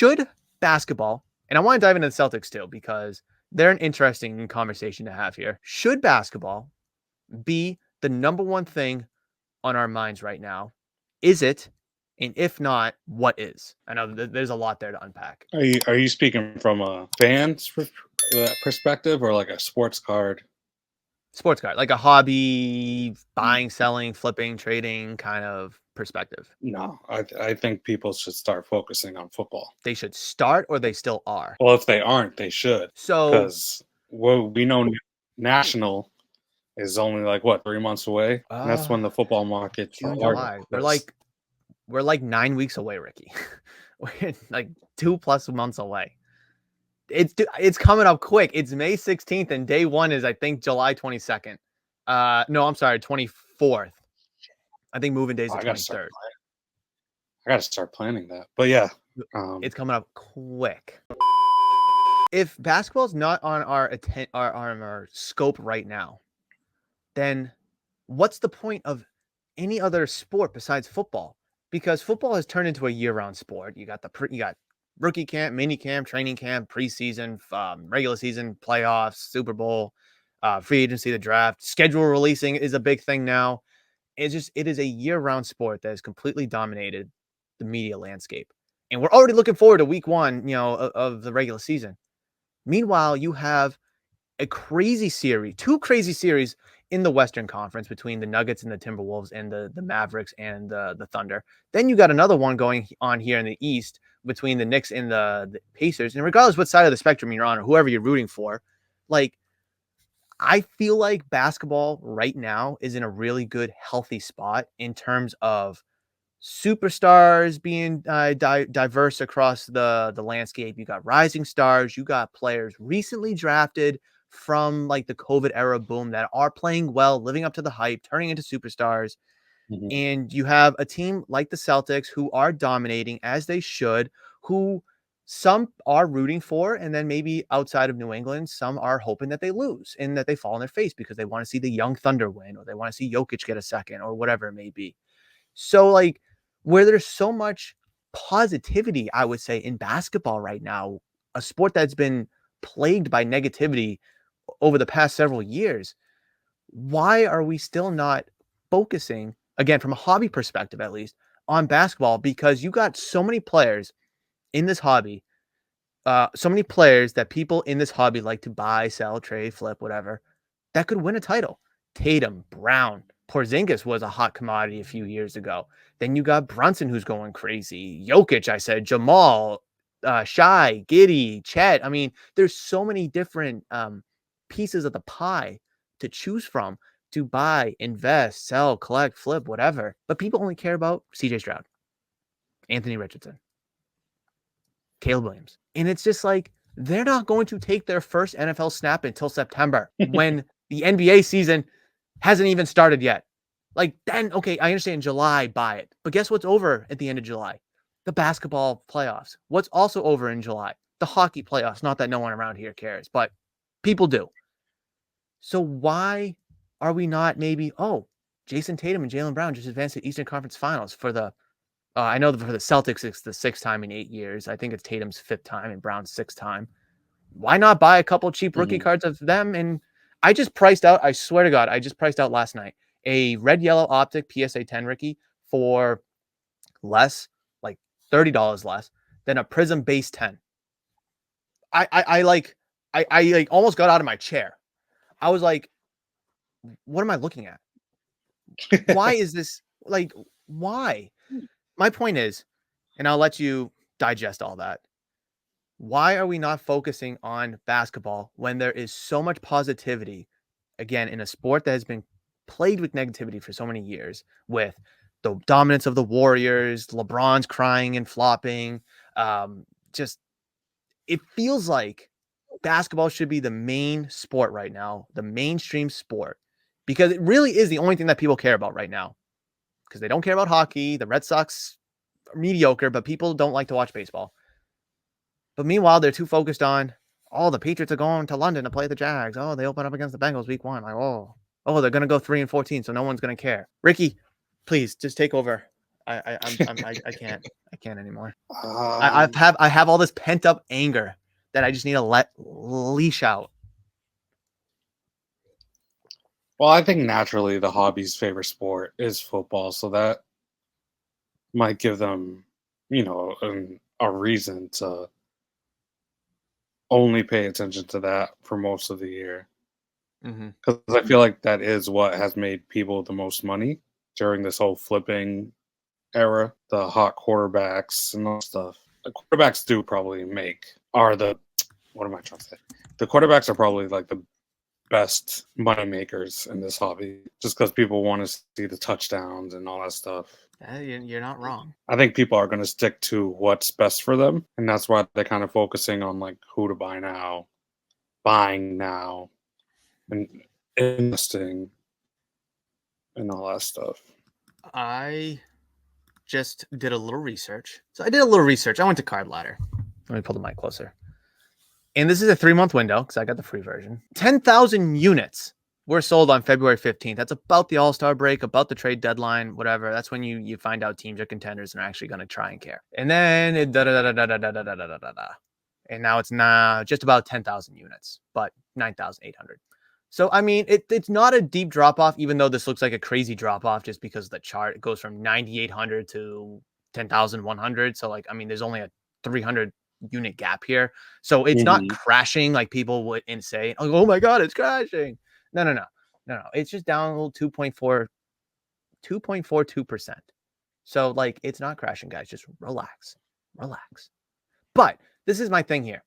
should basketball, and I want to dive into the Celtics too, because they're an interesting conversation to have here. Should basketball be the number one thing on our minds right now? Is it? And if not, what is? I know there's a lot there to unpack. Are you speaking from a fan's perspective or like a sports card? Sports card, like a hobby, buying, selling, flipping, trading kind of perspective. No, I think people should start focusing on football. They should start, or they still are. Well, if they aren't, they should, So because we know national is only like what 3 months away, and that's when the football market's the June, hardest. July. We're like 9 weeks away, Ricky. We're like 2+ months away. It's coming up quick. It's May 16th, and day one is, I think, July 22nd. No, I'm sorry, 24th. I think moving days Oh, the I gotta 23rd. I gotta start planning that. But yeah, It's coming up quick. If basketball's not on our scope right now, then what's the point of any other sport besides football? Because football has turned into a year-round sport. You got rookie camp, mini camp, training camp, preseason, regular season, playoffs, Super Bowl, free agency, the draft. Schedule releasing is a big thing now. It is a year-round sport that has completely dominated the media landscape. And we're already looking forward to week one, of the regular season. Meanwhile, you have two crazy series in the Western Conference between the Nuggets and the Timberwolves and the Mavericks and the Thunder. Then you got another one going on here in the East between the Knicks and the Pacers. And regardless what side of the spectrum you're on or whoever you're rooting for, like, I feel like basketball right now is in a really good, healthy spot in terms of superstars being diverse across the landscape. You got rising stars. You got players recently drafted from like the COVID era boom that are playing well, living up to the hype, turning into superstars. mhm. And you have a team like the Celtics who are dominating as they should, who some are rooting for, and then maybe outside of New England, some are hoping that they lose and that they fall on their face because they want to see the young Thunder win, or they want to see Jokic get a second, or whatever it may be. So, like, where there's so much positivity, I would say, in basketball right now, a sport that's been plagued by negativity over the past several years, why are we still not focusing, again, from a hobby perspective at least, on basketball? Because you got so many players in this hobby, so many players that people in this hobby like to buy, sell, trade, flip, whatever, that could win a title. Tatum, Brown, Porzingis was a hot commodity a few years ago. Then you got Brunson, who's going crazy. Jokic, I said, Jamal, Shai, Giddy, Chet. I mean, there's so many different pieces of the pie to choose from to buy, invest, sell, collect, flip, whatever. But people only care about CJ Stroud, Anthony Richardson, Caleb Williams. And it's just like, they're not going to take their first NFL snap until September when the NBA season hasn't even started yet. Like, then, okay, I understand July, buy it. But guess what's over at the end of July? The basketball playoffs. What's also over in July? The hockey playoffs. Not that no one around here cares, but people do. So why are we not maybe, Jason Tatum and Jaylen Brown just advanced to Eastern Conference Finals for the, I know for the Celtics, it's the sixth time in 8 years. I think it's Tatum's fifth time and Brown's sixth time. Why not buy a couple cheap rookie cards of them? And I just priced out, I swear to God, I just priced out last night a red yellow optic PSA 10 rookie for less, like $30 less than a Prism base 10. I almost got out of my chair. I was like, what am I looking at? Why is this, like, why? My point is, and I'll let you digest all that. Why are we not focusing on basketball when there is so much positivity, again, in a sport that has been plagued with negativity for so many years, with the dominance of the Warriors, LeBron's crying and flopping? Just, it feels like basketball should be the main sport right now, the mainstream sport, because it really is the only thing that people care about right now. Because they don't care about hockey. The Red Sox are mediocre, but people don't like to watch baseball. But meanwhile, they're too focused on, the Patriots are going to London to play the Jags. Oh, they open up against the Bengals week 1. Like, they're going to go 3-14, so no one's going to care. Ricky, please just take over. I can't. I can't anymore. Um, I have all this pent up anger that I just need to let leash out. well, I think naturally the hobby's favorite sport is football, so that might give them, a reason to only pay attention to that for most of the year. Mm-hmm. Because I feel like that is what has made people the most money during this whole flipping era. The hot quarterbacks and all that stuff. The quarterbacks do probably are the, what am I trying to say? The quarterbacks are probably like the best money makers in this hobby, just because people want to see the touchdowns and all that stuff. You're not wrong. I think people are going to stick to what's best for them, and that's why they're kind of focusing on like who to buy now, buying now, and investing and all that stuff. I just did a little research. So I did a little research. I went to Card Ladder. Let me pull the mic closer. And this is a 3-month window because I got the free version. 10,000 units were sold on February 15th. That's about the All-Star break, about the trade deadline, whatever. That's when you find out teams are contenders and are actually going to try and care. And then and now it's just about 10,000 units, but 9,800. So, I mean, it's not a deep drop off, even though this looks like a crazy drop off just because the chart goes from 9,800 to 10,100. So, like, I mean, there's only a 300 unit gap here. So it's not crashing like people would say, oh my God, it's crashing. No. It's just down a little 2.42%. So, like, it's not crashing, guys. Just relax. But this is my thing here.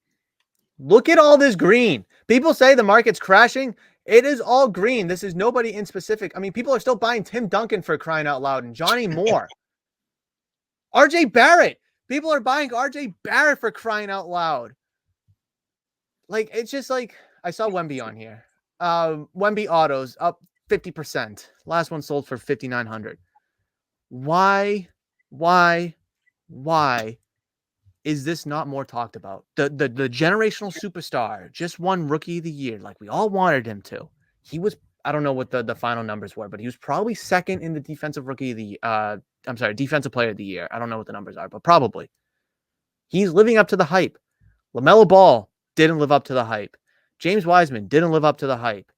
Look at all this green. People say the market's crashing. It is all green. This is nobody in specific. I mean, people are still buying Tim Duncan for crying out loud and Johnny Moore. RJ Barrett. People are buying RJ Barrett for crying out loud. Like, it's just like, I saw Wemby on here. Wemby autos up 50%. Last one sold for 5,900. Why is this not more talked about? The generational superstar just won Rookie of the Year, like we all wanted him to. He was, I don't know what the final numbers were, but he was probably second in the defensive defensive player of the year. I don't know what the numbers are, but probably. He's living up to the hype. LaMelo Ball didn't live up to the hype. James Wiseman didn't live up to the hype.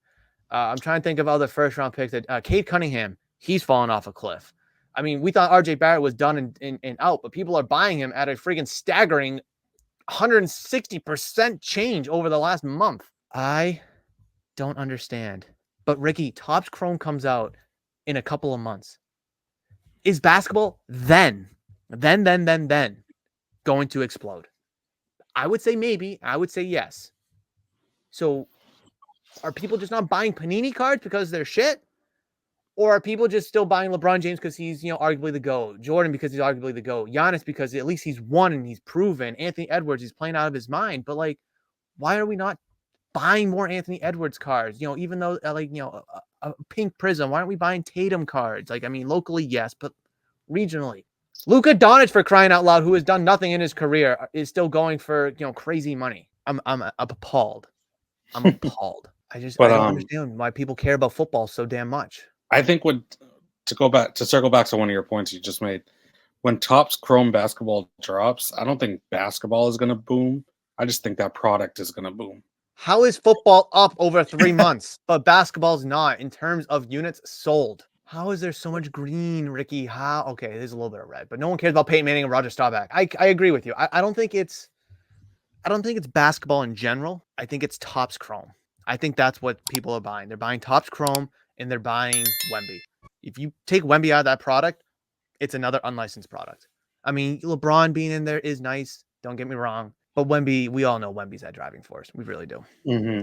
I'm trying to think of other first round picks. Cade Cunningham, he's fallen off a cliff. I mean, we thought RJ Barrett was done and out, but people are buying him at a freaking staggering 160% change over the last month. I don't understand. But Ricky, Topps Chrome comes out in a couple of months. Is basketball then going to explode? I would say maybe. I would say yes. So are people just not buying Panini cards because they're shit? Or are people just still buying LeBron James because he's, arguably the GOAT? Jordan because he's arguably the GOAT? Giannis because at least he's won and he's proven? Anthony Edwards, he's playing out of his mind. But, like, why are we not buying more Anthony Edwards cards? Even though, a pink prism, why aren't we buying Tatum cards? Like, I mean, locally, yes, but regionally. Luka Doncic, for crying out loud, who has done nothing in his career, is still going for, crazy money. I'm appalled. I'm appalled. I don't understand why people care about football so damn much. I think to circle back to one of your points you just made, when Topps Chrome basketball drops, I don't think basketball is going to boom. I just think that product is going to boom. How is football up over 3 months, but basketball's not in terms of units sold? How is there so much green, Ricky? How? Okay, there's a little bit of red, but no one cares about Peyton Manning and Roger Staubach. I agree with you. I don't think it's basketball in general. I think it's Topps Chrome. I think that's what people are buying. They're buying Topps Chrome and they're buying Wemby. If you take Wemby out of that product, it's another unlicensed product. I mean, LeBron being in there is nice. Don't get me wrong. But Wemby, we all know Wemby's that driving force. We really do. Mm-hmm.